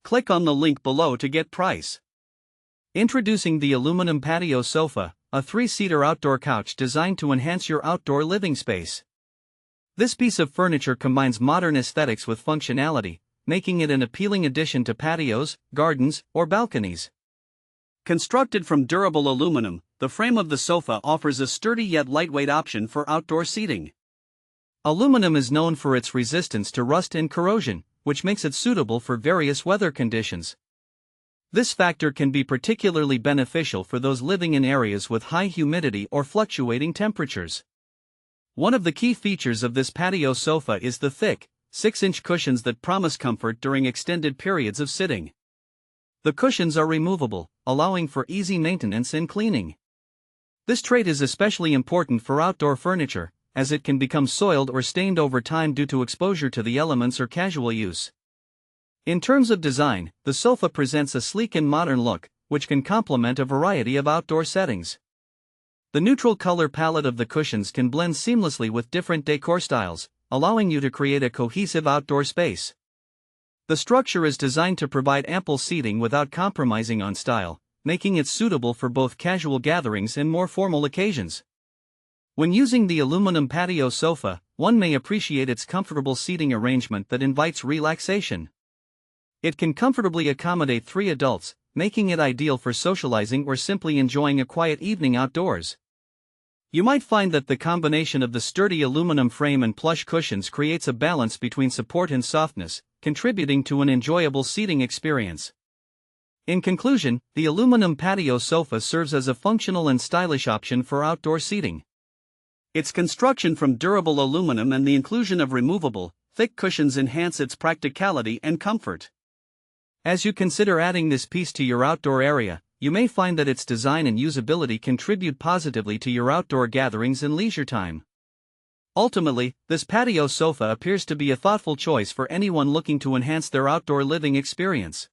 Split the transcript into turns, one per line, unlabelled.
Click on the link below to get price. Introducing the Aluminum Patio Sofa, a 3-seater outdoor couch designed to enhance your outdoor living space. This piece of furniture combines modern aesthetics with functionality, making it an appealing addition to patios, gardens, or balconies. Constructed from durable aluminum, the frame of the sofa offers a sturdy yet lightweight option for outdoor seating. Aluminum is known for its resistance to rust and corrosion, which makes it suitable for various weather conditions. This factor can be particularly beneficial for those living in areas with high humidity or fluctuating temperatures. One of the key features of this patio sofa is the thick, 6-inch cushions that promise comfort during extended periods of sitting. The cushions are removable, allowing for easy maintenance and cleaning. This trait is especially important for outdoor furniture, as it can become soiled or stained over time due to exposure to the elements or casual use. In terms of design, the sofa presents a sleek and modern look, which can complement a variety of outdoor settings. The neutral color palette of the cushions can blend seamlessly with different decor styles, allowing you to create a cohesive outdoor space. The structure is designed to provide ample seating without compromising on style, making it suitable for both casual gatherings and more formal occasions. When using the aluminum patio sofa, one may appreciate its comfortable seating arrangement that invites relaxation. It can comfortably accommodate 3 adults, making it ideal for socializing or simply enjoying a quiet evening outdoors. You might find that the combination of the sturdy aluminum frame and plush cushions creates a balance between support and softness, contributing to an enjoyable seating experience. In conclusion, the aluminum patio sofa serves as a functional and stylish option for outdoor seating. Its construction from durable aluminum and the inclusion of removable, thick cushions enhance its practicality and comfort. As you consider adding this piece to your outdoor area, you may find that its design and usability contribute positively to your outdoor gatherings and leisure time. Ultimately, this patio sofa appears to be a thoughtful choice for anyone looking to enhance their outdoor living experience.